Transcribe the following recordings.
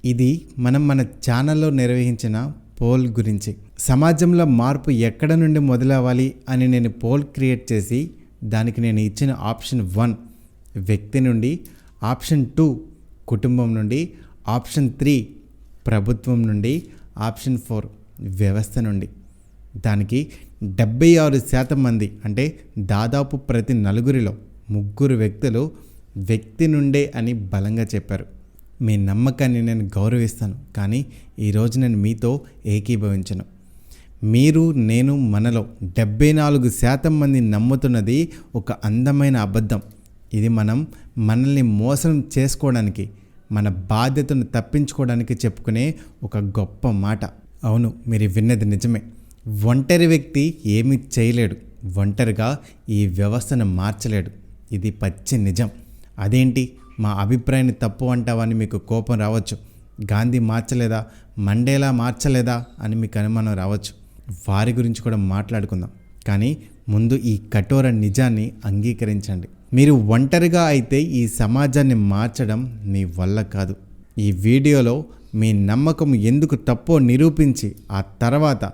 ఇది మన ఛానల్లో నిర్వహించిన పోల్ గురించి. సమాజంలో మార్పు ఎక్కడ నుండి మొదలవ్వాలి అని నేను పోల్ క్రియేట్ చేసి దానికి నేను ఇచ్చిన ఆప్షన్ 1 వ్యక్తి నుండి, ఆప్షన్ 2 కుటుంబం నుండి, ఆప్షన్ 3 ప్రభుత్వం నుండి, ఆప్షన్ 4 వ్యవస్థ నుండి. దానికి 76% మంది అంటే దాదాపు ప్రతి నలుగురిలో 3 వ్యక్తులు వ్యక్తి నుండే అని బలంగా చెప్పారు. మీ నమ్మకాన్ని నేను గౌరవిస్తాను, కానీ ఈరోజు నేను మీతో ఏకీభవించను. మీరు, నేను, మనలో 74% మంది నమ్ముతున్నది ఒక అందమైన అబద్ధం. ఇది మనల్ని మోసం చేసుకోవడానికి, మన బాధ్యతను తప్పించుకోవడానికి చెప్పుకునే ఒక గొప్ప మాట. అవును, మీరు విన్నది నిజమే. ఒంటరి వ్యక్తి ఏమీ చేయలేడు, ఒంటరిగా ఈ వ్యవస్థను మార్చలేడు. ఇది పచ్చి నిజం. అదేంటి, మా అభిప్రాయాన్ని తప్పు అంటావని మీకు కోపం రావచ్చు. గాంధీ మార్చలేదా, మండేలా మార్చలేదా అని మీకు అనుమానం రావచ్చు. వారి గురించి కూడా మాట్లాడుకుందాం. కానీ ముందు ఈ కఠోర నిజాన్ని అంగీకరించండి. మీరు ఒంటరిగా అయితే ఈ సమాజాన్ని మార్చడం మీ వల్ల కాదు. ఈ వీడియోలో మీ నమ్మకం ఎందుకు తప్పో నిరూపించి ఆ తర్వాత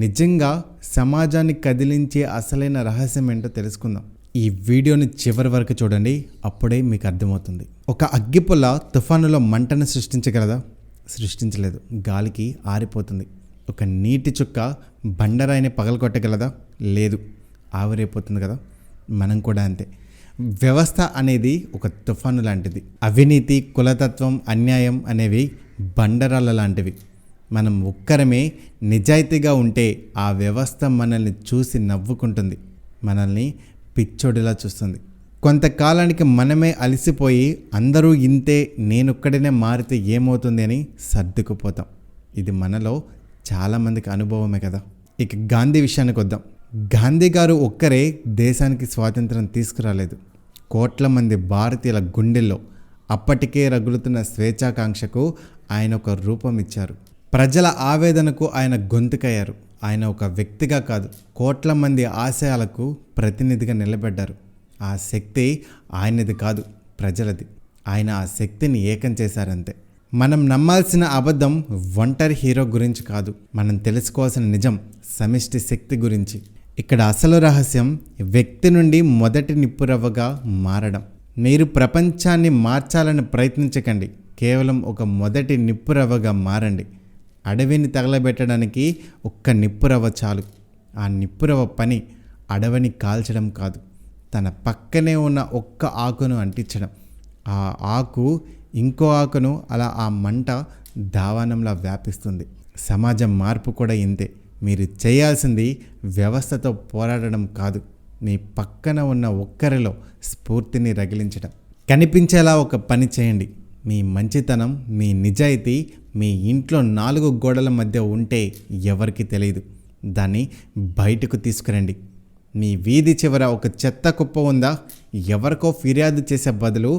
నిజంగా సమాజాన్ని కదిలించే అసలైన రహస్యం ఏంటో తెలుసుకుందాం. ఈ వీడియోని చివరి వరకు చూడండి, అప్పుడే మీకు అర్థమవుతుంది. ఒక అగ్గిపుల్ల తుఫానులో మంటను సృష్టించగలదా? సృష్టించలేదు, గాలికి ఆరిపోతుంది. ఒక నీటి చుక్క బండరాయిని పగలగొట్టగలదా? లేదు, ఆవిరైపోతుంది కదా. మనం కూడా అంతే. వ్యవస్థ అనేది ఒక తుఫాను లాంటిది. అవినీతి, కులతత్వం, అన్యాయం అనేవి బండరాళ్ళ లాంటివి. మనం ఒక్కరమే నిజాయితీగా ఉంటే ఆ వ్యవస్థ మనల్ని చూసి నవ్వుకుంటుంది, మనల్ని పిచ్చోడిలా చూస్తుంది. కొంతకాలానికి మనమే అలసిపోయి అందరూ ఇంతే, నేనొక్కడనే మారితే ఏమవుతుంది అని సర్దుకుపోతాం. ఇది మనలో చాలామందికి అనుభవమే కదా. ఇక గాంధీ విషయానికి వద్దాం. గాంధీ గారు ఒక్కరే దేశానికి స్వాతంత్రం తీసుకురాలేదు. కోట్ల మంది భారతీయుల గుండెల్లో అప్పటికే రగులుతున్న స్వేచ్ఛాకాంక్షకు ఆయన ఒక రూపం ఇచ్చారు. ప్రజల ఆవేదనకు ఆయన గొంతుకయ్యారు. ఆయన ఒక వ్యక్తిగా కాదు, కోట్ల మంది ఆశయాలకు ప్రతినిధిగా నిలబడ్డారు. ఆ శక్తి ఆయనది కాదు, ప్రజలది. ఆయన ఆ శక్తిని ఏకం చేశారంతే. మనం నమ్మాల్సిన అబద్ధం ఒంటరి హీరో గురించి కాదు, మనం తెలుసుకోవాల్సిన నిజం సమిష్టి శక్తి గురించి. ఇక్కడ అసలు రహస్యం వ్యక్తి నుండి మొదటి నిప్పురవ్వగా మారడం. మీరు ప్రపంచాన్ని మార్చాలని ప్రయత్నించకండి, కేవలం ఒక మొదటి నిప్పురవ్వగా మారండి. అడవిని తగలబెట్టడానికి ఒక్క నిప్పురవ్వ చాలు. ఆ నిప్పురవ్వ పని అడవిని కాల్చడం కాదు, తన పక్కనే ఉన్న ఒక్క ఆకును అంటించడం. ఆ ఆకు ఇంకో ఆకును, అలా ఆ మంట దావానంలా వ్యాపిస్తుంది. సమాజం మార్పు కూడా ఇంతే. మీరు చేయాల్సింది వ్యవస్థతో పోరాడడం కాదు, మీ పక్కన ఉన్న ఒక్కరిలో స్ఫూర్తిని రగిలించడం. కనిపించేలా ఒక పని చేయండి. మీ మంచితనం, మీ నిజాయితీ మీ ఇంట్లో 4 గోడల మధ్య ఉంటే ఎవరికి తెలియదు. దాన్ని బయటకు తీసుకురండి. మీ వీధి చివర ఒక చెత్త కుప్ప ఉందా? ఎవరికో ఫిర్యాదు చేసే బదులు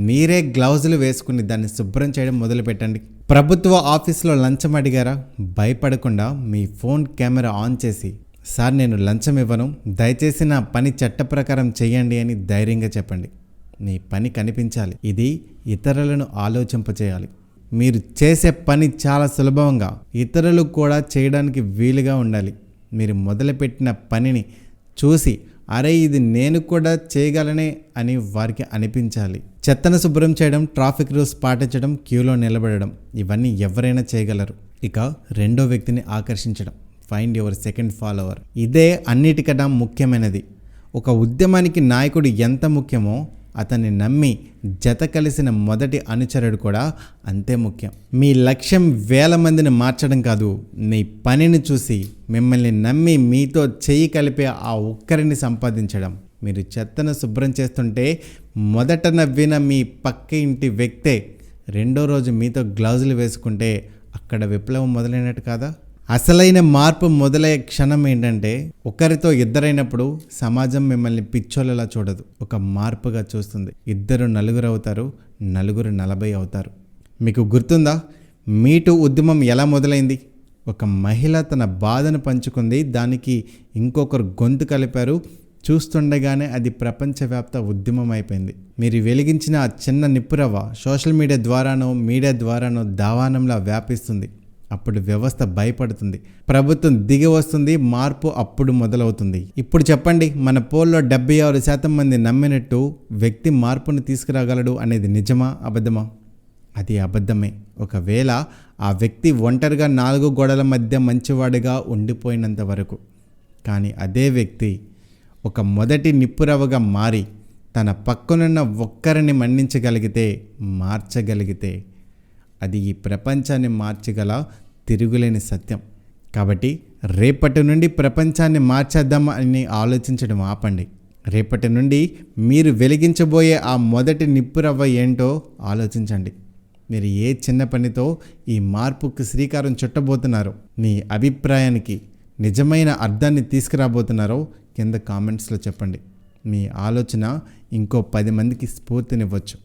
మీరే గ్లౌజులు వేసుకుని దాన్ని శుభ్రం చేయడం మొదలుపెట్టండి. ప్రభుత్వ ఆఫీసులో లంచం అడిగారా? భయపడకుండా మీ ఫోన్ కెమెరా ఆన్ చేసి, సార్ నేను లంచం ఇవ్వను, దయచేసి నా పని చట్ట ప్రకారం చేయండి అని ధైర్యంగా చెప్పండి. మీ పని కనిపించాలి. ఇది ఇతరులను ఆలోచింపచేయాలి. మీరు చేసే పని చాలా సులభంగా ఇతరులు కూడా చేయడానికి వీలుగా ఉండాలి. మీరు మొదలుపెట్టిన పనిని చూసి, అరే ఇది నేను కూడా చేయగలనే అని వారికి అనిపించాలి. చెత్తను శుభ్రం చేయడం, ట్రాఫిక్ రూల్స్ పాటించడం, క్యూలో నిలబడడం, ఇవన్నీ ఎవరైనా చేయగలరు. ఇక రెండో వ్యక్తిని ఆకర్షించడం, ఫైండ్ యువర్ సెకండ్ ఫాలోవర్. ఇదే అన్నిటికన్నా ముఖ్యమైనది. ఒక ఉద్యమానికి నాయకుడు ఎంత ముఖ్యమో అతన్ని నమ్మి జత కలిసిన మొదటి అనుచరుడు కూడా అంతే ముఖ్యం. మీ లక్ష్యం వేల మందిని మార్చడం కాదు, మీ పనిని చూసి మిమ్మల్ని నమ్మి మీతో చేయి కలిపే ఆ ఒక్కరిని సంపాదించడం. మీరు చెత్తను శుభ్రం చేస్తుంటే మొదట నవ్విన మీ పక్క ఇంటి వ్యక్తే రెండో రోజు మీతో గ్లౌజులు వేసుకుంటే అక్కడ విప్లవం మొదలైనట్టు కాదా? అసలైన మార్పు మొదలయ్యే క్షణం ఏంటంటే, ఒకరితో ఇద్దరైనప్పుడు సమాజం మిమ్మల్ని పిచ్చోళ్ళలా చూడదు, ఒక మార్పుగా చూస్తుంది. 2 నలుగురు అవుతారు, నలుగురు 40 అవుతారు. మీకు గుర్తుందా మీటూ ఉద్యమం ఎలా మొదలైంది? ఒక మహిళ తన బాధను పంచుకుంది, దానికి ఇంకొకరు గొంతు కలిపారు. చూస్తుండగానే అది ప్రపంచవ్యాప్త ఉద్యమం అయిపోయింది. మీరు వెలిగించిన ఆ చిన్న నిప్పురవ్వ సోషల్ మీడియా ద్వారానో దావానంలా వ్యాపిస్తుంది. అప్పుడు వ్యవస్థ భయపడుతుంది, ప్రభుత్వం దిగి వస్తుంది, మార్పు అప్పుడు మొదలవుతుంది. ఇప్పుడు చెప్పండి, మన పోల్లో 76% మంది నమ్మినట్టు వ్యక్తి మార్పును తీసుకురాగలడు అనేది నిజమా అబద్ధమా? అది అబద్ధమే. ఒకవేళ ఆ వ్యక్తి ఒంటరిగా 4 గోడల మధ్య మంచివాడిగా ఉండిపోయినంత వరకు. కానీ అదే వ్యక్తి ఒక మొదటి నిప్పురవ్వగా మారి తన పక్కనున్న ఒక్కరిని మన్నించగలిగితే, మార్చగలిగితే, అది ఈ ప్రపంచాన్ని మార్చగల తిరుగులేని సత్యం. కాబట్టి రేపటి నుండి ప్రపంచాన్ని మార్చేద్దాం అని ఆలోచించడం ఆపండి. రేపటి నుండి మీరు వెలిగించబోయే ఆ మొదటి నిప్పురవ్వ ఏంటో ఆలోచించండి. మీరు ఏ చిన్న పనితో ఈ మార్పుకు శ్రీకారం చుట్టబోతున్నారో, మీ అభిప్రాయానికి నిజమైన అర్థాన్ని తీసుకురాబోతున్నారో కింద కామెంట్స్లో చెప్పండి. మీ ఆలోచన ఇంకో 10 మందికి స్ఫూర్తినివ్వచ్చు.